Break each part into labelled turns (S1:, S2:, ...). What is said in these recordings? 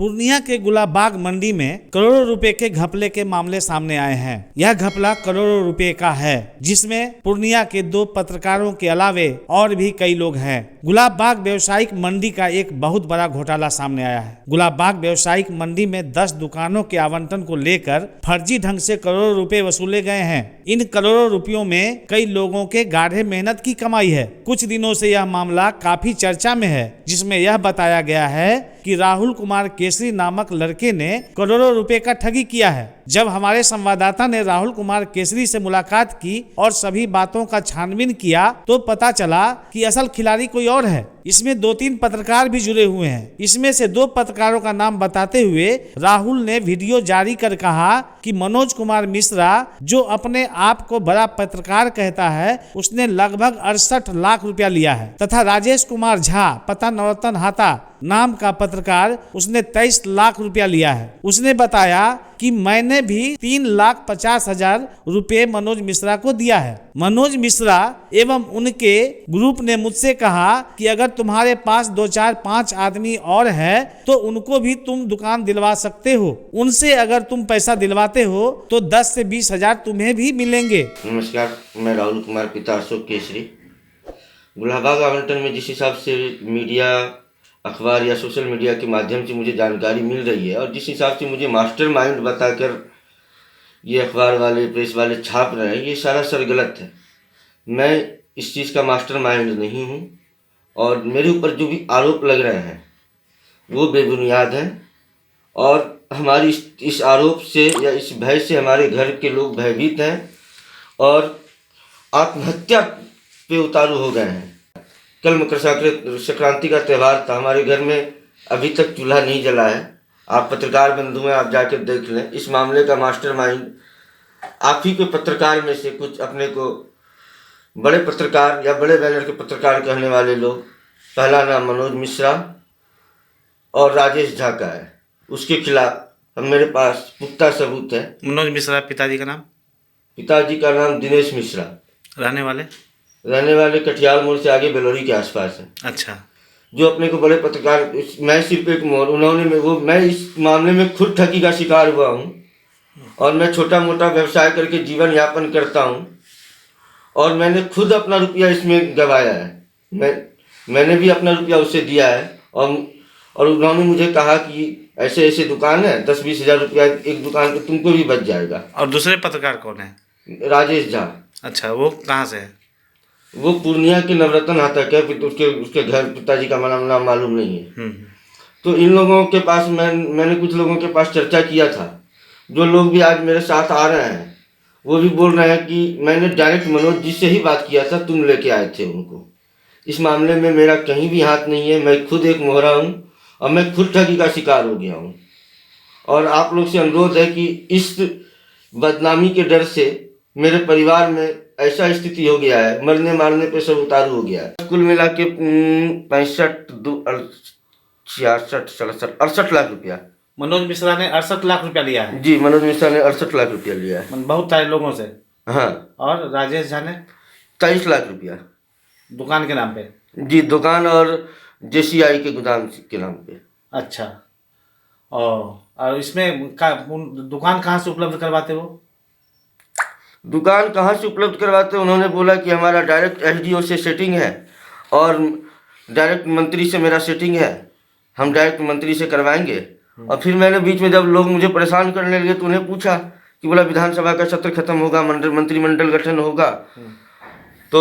S1: पूर्णिया के गुलाबबाग मंडी में करोड़ों रुपए के घपले के मामले सामने आए हैं। यह घपला करोड़ों रुपए का है, जिसमें पूर्णिया के 2 पत्रकारों के अलावे और भी कई लोग हैं। गुलाबबाग व्यवसायिक मंडी का एक बहुत बड़ा घोटाला सामने आया है। गुलाबबाग व्यवसायिक मंडी में 10 दुकानों के आवंटन को लेकर फर्जी ढंग से करोड़ों रुपए वसूले गए हैं। इन करोड़ों रुपयों में कई लोगों के गाढ़े मेहनत की कमाई है। कुछ दिनों से यह मामला काफी चर्चा में है, जिसमें यह बताया गया है कि राहुल कुमार केसरी नामक लड़के ने करोड़ों रुपए का ठगी किया है। जब हमारे संवाददाता ने राहुल कुमार केसरी से मुलाकात की और सभी बातों का छानबीन किया तो पता चला कि असल खिलाड़ी कोई और है। इसमें 2-3 पत्रकार भी जुड़े हुए हैं। इसमें से 2 पत्रकारों का नाम बताते हुए राहुल ने वीडियो जारी कर कहा कि मनोज कुमार मिश्रा, जो अपने आप को बड़ा पत्रकार कहता है, उसने लगभग 68 लाख रुपया लिया है तथा राजेश कुमार झा पता नवरत्न हाता नाम का पत्रकार, उसने 23 लाख रुपया लिया है। उसने बताया कि मैंने भी 3,50,000 रुपये मनोज मिश्रा को दिया है। मनोज मिश्रा एवं उनके ग्रुप ने मुझसे कहा कि अगर तुम्हारे पास 2-4-5 आदमी और है तो उनको भी तुम दुकान दिलवा सकते हो। उनसे अगर तुम पैसा दिलवाते हो तो 10 से 20,000 तुम्हें भी मिलेंगे।
S2: नमस्कार, मैं राहुल कुमार पिता अशोक केसरी। गुलाबबाग आवंटन में जिस हिसाब से मीडिया, अखबार या सोशल मीडिया के माध्यम से मुझे जानकारी मिल रही है और जिस हिसाब से मुझे मास्टरमाइंड बताकर ये अखबार वाले, प्रेस वाले छाप रहे हैं, ये सरासर गलत है। मैं इस चीज़ का मास्टरमाइंड नहीं हूँ और मेरे ऊपर जो भी आरोप लग रहे हैं वो बेबुनियाद हैं और हमारी इस आरोप से या इस भय से हमारे घर के लोग भयभीत हैं और आत्महत्या पे उतारू हो गए हैं। कल मकर संक्रांति का त्यौहार था, हमारे घर में अभी तक चूल्हा नहीं जला है। आप पत्रकार बंधु हैं, आप जाकर देख लें। इस मामले का मास्टरमाइंड आप ही के पत्रकार में से कुछ अपने को बड़े पत्रकार या बड़े बैनर के पत्रकार कहने वाले लोग, पहला नाम मनोज मिश्रा और राजेश झा का है, उसके खिलाफ मेरे पास पुख्ता सबूत है।
S1: मनोज मिश्रा पिताजी का नाम?
S2: पिताजी का नाम दिनेश मिश्रा। रहने वाले कटियाल मोड़ से आगे बेलोरी के आसपास है।
S1: अच्छा।
S2: जो अपने को बड़े पत्रकार, मैं सिर्फ एक मोड़, मैं इस मामले में खुद ठगी का शिकार हुआ हूँ और मैं छोटा मोटा व्यवसाय करके जीवन यापन करता हूँ और मैंने खुद अपना रुपया इसमें गंवाया है। मैंने भी अपना रुपया उसे दिया है और उन्होंने मुझे कहा कि ऐसे ऐसे दुकान है, 10-20 हज़ार रुपया एक दुकान पे तुमको भी बच जाएगा।
S1: और दूसरे पत्रकार कौन है?
S2: राजेश झा।
S1: अच्छा, वो कहाँ से है?
S2: वो पूर्णिया के नवरत्न हाथक है। उसके घर पिताजी का नाम मालूम नहीं है। तो इन लोगों के पास मैंने कुछ लोगों के पास चर्चा किया था। जो लोग भी आज मेरे साथ आ रहे हैं वो भी बोल रहे हैं कि मैंने डायरेक्ट मनोज जी से ही बात किया था, तुम लेके आए थे उनको। इस मामले में मेरा कहीं भी हाथ नहीं है। मैं खुद एक मोहरा हूँ और मैं खुद ठगी का शिकार हो गया हूँ और आप लोग से अनुरोध है कि इस बदनामी के डर से मेरे परिवार में ऐसा स्थिति हो गया है, मरने मारने पे सब उतारू हो गया है। कुल मिला के 68 लाख रुपया।
S1: मनोज मिश्रा ने 68 लाख रुपया लिया है?
S2: जी, मनोज मिश्रा ने 68 लाख रुपया लिया है।
S1: बहुत सारे लोगों से?
S2: हाँ।
S1: और राजेश झा ने
S2: 23 लाख रुपया
S1: दुकान के नाम पे?
S2: जी, दुकान और JCI के गोदाम के नाम पे।
S1: अच्छा। और इसमें दुकान कहाँ से उपलब्ध करवाते हो?
S2: दुकान कहाँ से उपलब्ध करवाते? उन्होंने बोला कि हमारा डायरेक्ट SDO से सेटिंग है और डायरेक्ट मंत्री से मेरा सेटिंग है, हम डायरेक्ट मंत्री से करवाएंगे। और फिर मैंने बीच में जब लोग मुझे परेशान करने लगे तो उन्हें पूछा कि बोला विधानसभा का सत्र खत्म होगा, मंत्रिमंडल गठन होगा तो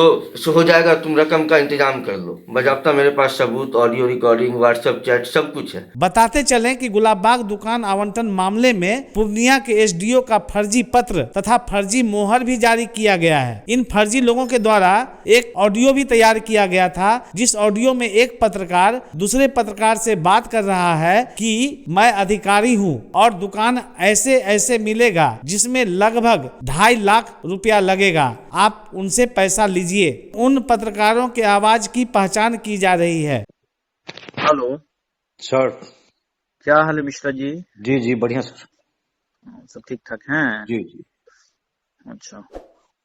S2: हो जाएगा, तुम रकम का इंतजाम कर लो। बजाबता मेरे पास सबूत, ऑडियो रिकॉर्डिंग, व्हाट्सएप चैट सब कुछ है।
S1: बताते चलें कि गुलाबबाग दुकान आवंटन मामले में पूर्णिया के SDO का फर्जी पत्र तथा फर्जी मोहर भी जारी किया गया है। इन फर्जी लोगों के द्वारा एक ऑडियो भी तैयार किया गया था, जिस ऑडियो में एक पत्रकार दूसरे पत्रकार से बात कर रहा है कि मैं अधिकारी हूँ और दुकान ऐसे ऐसे मिलेगा जिसमें लगभग 2.5 लाख रुपया लगेगा, आप उनसे पैसा लीजिए। उन पत्रकारों के आवाज की पहचान की जा रही है।
S3: Hello
S4: sir.
S3: क्या हाल है मिश्रा जी?
S4: जी जी बढ़िया सर।
S3: सब ठीक ठाक हैं?
S4: जी जी।
S3: अच्छा,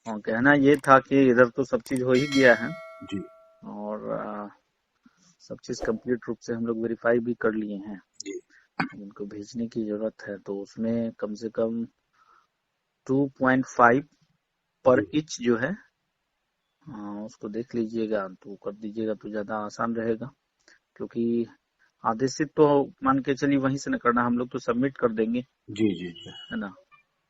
S3: और कहना ये था कि इधर तो सब चीज हो ही गया है
S4: जी।
S3: और सब चीज कंप्लीट रूप से हम लोग वेरीफाई भी कर लिए हैं।
S4: जी।
S3: जिनको भेजने की जरूरत है, तो उसमें कम से कम 2.5 पर ईच जो है, उसको देख लीजिएगा तो कर दीजिएगा तो ज्यादा आसान रहेगा। क्योंकि आदेशित तो मान के चलिए वहीं से न करना, हम लोग तो सबमिट कर देंगे,
S4: जी जी जी
S3: है ना,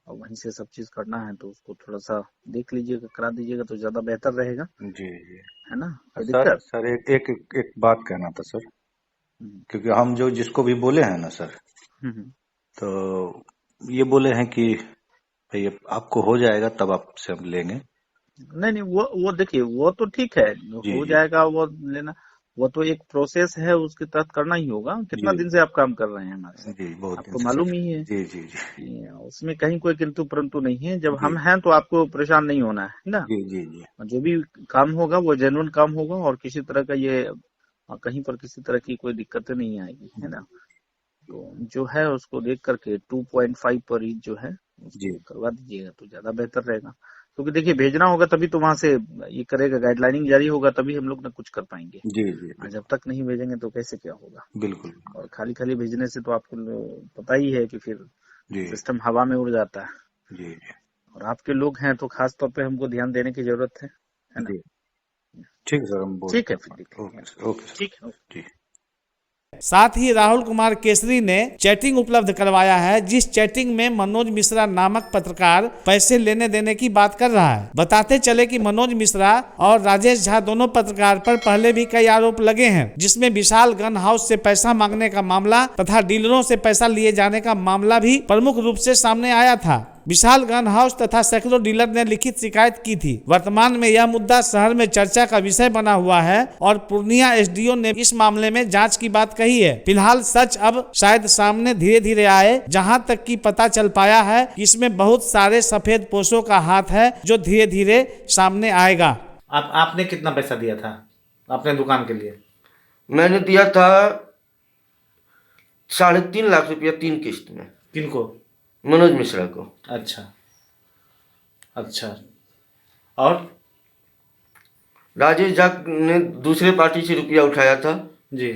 S3: और वहीं से सब चीज करना है, तो उसको थोड़ा सा देख लीजिएगा, करा दीजिएगा तो ज्यादा बेहतर रहेगा,
S4: जी जी।
S3: है ना। कोई
S4: सर
S3: दिक्कत?
S4: सर एक बात कहना था सर,
S3: हम्म,
S4: क्योंकि हम जो जिसको भी बोले हैं ना सर,
S3: हम्म।
S4: तो ये बोले हैं कि भाई आपको हो जाएगा तब आपसे हम लेंगे।
S3: नहीं नहीं, वो देखिए, वो तो ठीक है,
S4: जी
S3: हो
S4: जी
S3: जाएगा वो लेना। वो तो एक प्रोसेस है, उसके तहत करना ही होगा। कितना
S4: जी
S3: दिन से आप काम कर रहे हैं हमारे साथ,
S4: जी, बहुत दिन
S3: आपको
S4: से
S3: मालूम
S4: सर।
S3: ही है
S4: जी जी जी
S3: कि उसमें कहीं कोई किंतु परंतु नहीं है। जब
S4: जी
S3: हम हैं तो आपको परेशान नहीं होना है ना।
S4: जी जी जी
S3: और जो भी काम होगा वो जेन्युइन काम होगा, और किसी तरह का ये कहीं पर किसी तरह की कोई दिक्कतें नहीं आएगी, है ना। तो जो है उसको देख करके 2.5 पर ईच जो है
S4: जी
S3: उसको करवा दीजिएगा तो ज्यादा बेहतर रहेगा। क्योंकि देखिए, भेजना होगा तभी तो वहां से ये करेगा, गाइडलाइनिंग जारी होगा तभी हम लोग ना कुछ कर पाएंगे।
S4: जी जी
S3: और
S4: जी,
S3: जब तक नहीं भेजेंगे तो कैसे क्या होगा।
S4: बिल्कुल।
S3: और खाली खाली भेजने से तो आपको पता ही है कि फिर
S4: जी
S3: सिस्टम हवा में उड़ जाता है।
S4: जी जी
S3: और आपके लोग हैं तो खास तौर पे हमको ध्यान देने की जरूरत है ना।
S4: जी, ठीक है सर, हम बोल
S3: ठीक है, फिर देख
S4: रहे हैं।
S3: लेंगे।
S4: Okay sir.
S3: ठीक है।
S4: जी।
S1: साथ ही राहुल कुमार केसरी ने चैटिंग उपलब्ध करवाया है, जिस चैटिंग में मनोज मिश्रा नामक पत्रकार पैसे लेने देने की बात कर रहा है। बताते चले कि मनोज मिश्रा और राजेश झा दोनों पत्रकार पर पहले भी कई आरोप लगे हैं, जिसमें विशाल गन हाउस से पैसा मांगने का मामला तथा डीलरों से पैसा लिए जाने का मामला भी प्रमुख रूप से सामने आया था। विशाल गन हाउस तथा सैकड़ों डीलर ने लिखित शिकायत की थी। वर्तमान में यह मुद्दा शहर में चर्चा का विषय बना हुआ है और पूर्णिया एसडीओ ने इस मामले में जांच की बात कही है। फिलहाल सच अब शायद सामने धीरे धीरे आए, जहां तक कि पता चल पाया है कि इसमें बहुत सारे सफेद पोशों का हाथ है, जो धीरे धीरे सामने आएगा। आपने कितना पैसा दिया था अपने दुकान के लिए?
S2: मैंने दिया था 3.5 लाख रुपया 3 किस्त में।
S1: किनको?
S2: मनोज मिश्रा को।
S1: अच्छा अच्छा। और
S2: राजेश झा ने दूसरे पार्टी से रुपया उठाया था
S1: जी।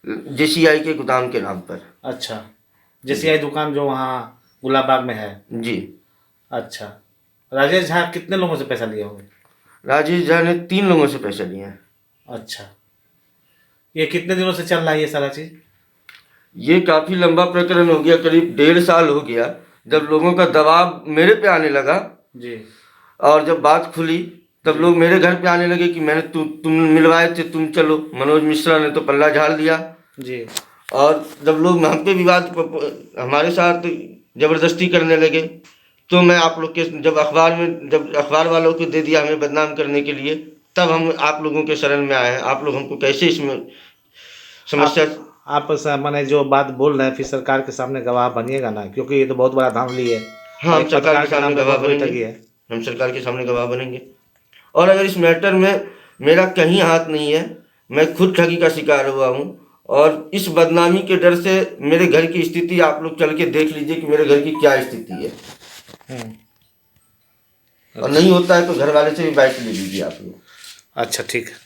S2: जेसीआई के गोदाम के नाम पर।
S1: अच्छा, जेसीआई दुकान जो वहाँ गुलाबबाग में है।
S2: जी।
S1: अच्छा, राजेश झा कितने लोगों से पैसा लिए होंगे?
S2: राजेश झा ने 3 लोगों से पैसा लिया है।
S1: अच्छा, ये कितने दिनों से चल रहा है ये सारा चीज?
S2: ये काफी लंबा प्रकरण हो गया, करीब 1.5 साल हो गया, जब लोगों का दबाव मेरे पे आने लगा।
S1: जी।
S2: और जब बात खुली तब लोग मेरे घर पे आने लगे कि मैंने तुम मिलवाए थे, तुम चलो। मनोज मिश्रा ने तो पल्ला झाड़ दिया
S1: जी।
S2: और जब लोग हम पे विवाद हमारे साथ जबरदस्ती करने लगे, तो मैं आप लोग के जब अखबार वालों को दे दिया हमें बदनाम करने के लिए, तब हम आप लोगों के शरण में आए हैं। आप लोग हमको कैसे इसमें समस्या।
S1: आप माने जो बात बोल रहे हैं, फिर सरकार के सामने गवाह बनिएगा ना, क्योंकि ये तो बहुत बड़ा धांधली है।
S2: हाँ, हम
S1: एक
S2: सरकार
S1: पत्रकार
S2: के सामने
S1: नाम पे
S2: गवाह
S1: बहुत बड़ी ठगी
S2: बनेंगे।
S1: है।
S2: हम सरकार के सामने गवाह बनेंगे। और अगर इस मैटर में मेरा कहीं हाथ नहीं है, मैं खुद ठगी का शिकार हुआ हूँ, और इस बदनामी के डर से मेरे घर की स्थिति आप लोग चल के देख लीजिए कि मेरे घर की क्या स्थिति है। और नहीं होता है तो घर वाले से भी बाइक ले लीजिए आप लोग।
S1: अच्छा, ठीक है।